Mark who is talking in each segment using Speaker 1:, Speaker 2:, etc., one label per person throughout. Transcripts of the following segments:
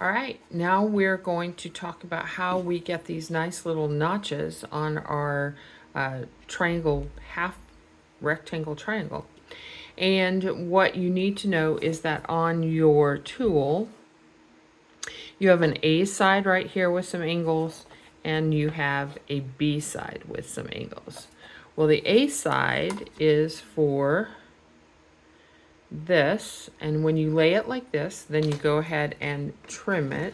Speaker 1: All right, now we're going to talk about how we get these nice little notches on our triangle, half rectangle triangle. And what you need to know is that on your tool, you have an A side right here with some angles, and you have a B side with some angles. Well, the A side is for this, and when you lay it like this, then you go ahead and trim it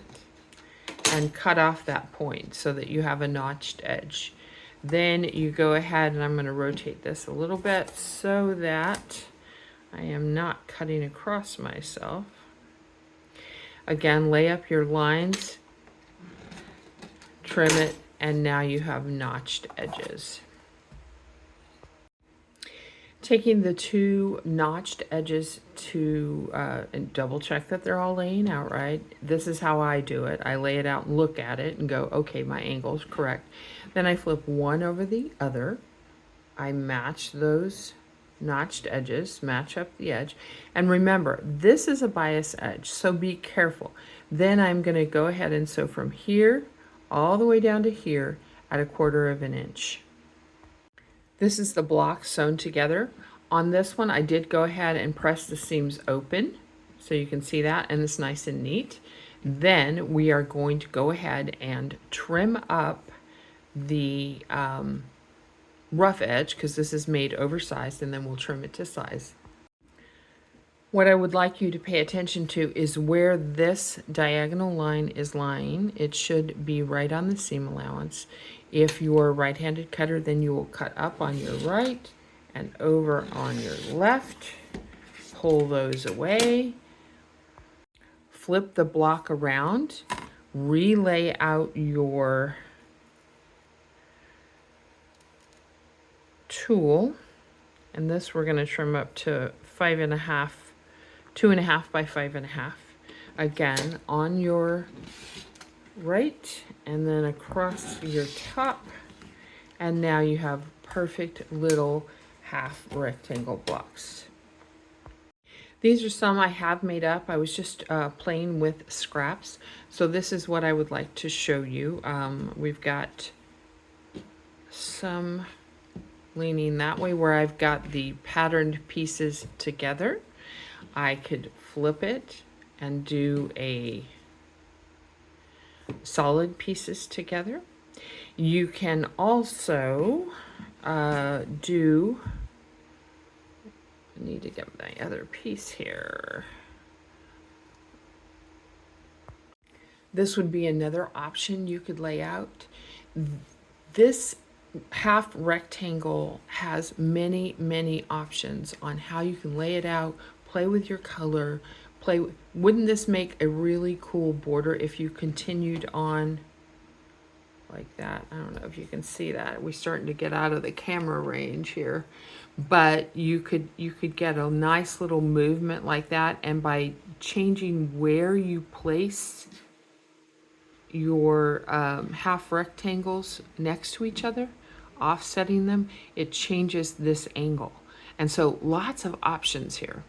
Speaker 1: and cut off that point so that you have a notched edge. Then you go ahead, and I'm going to rotate this a little bit so that I am not cutting across myself. Again, lay up your lines, trim it, and now you have notched edges. Taking the two notched edges to and double check that they're all laying out right. This is how I do it. I lay it out and look at it and go, okay, my angle's correct. Then I flip one over the other. I match those notched edges, match up the edge. And remember, this is a bias edge, so be careful. Then I'm going to go ahead and sew from here all the way down to here at 1/4 of an inch. This is the block sewn together. On this one, I did go ahead and press the seams open so you can see that, and it's nice and neat. Then we are going to go ahead and trim up the rough edge, because this is made oversized, and then we'll trim it to size. What I would like you to pay attention to is where this diagonal line is lying. It should be right on the seam allowance. If you're a right-handed cutter, then you will cut up on your right and over on your left. Pull those away. Flip the block around. Relay out your tool. And this we're going to trim up to 5.5, 2.5 by 5.5. Again, on your right and then across your top, and now you have perfect little half rectangle blocks. These are some I have made up. I was just playing with scraps, so this is what I would like to show you. We've got some leaning that way where I've got the patterned pieces together. I could flip it and do a solid pieces together. You can also do, I need to get my other piece here. This would be another option you could lay out. This half rectangle has many options on how you can lay it out, play with your color, wouldn't this make a really cool border if you continued on like that? I don't know if you can see that. We're starting to get out of the camera range here, but you could get a nice little movement like that, and by changing where you place your half rectangles next to each other, offsetting them, it changes this angle. And so lots of options here.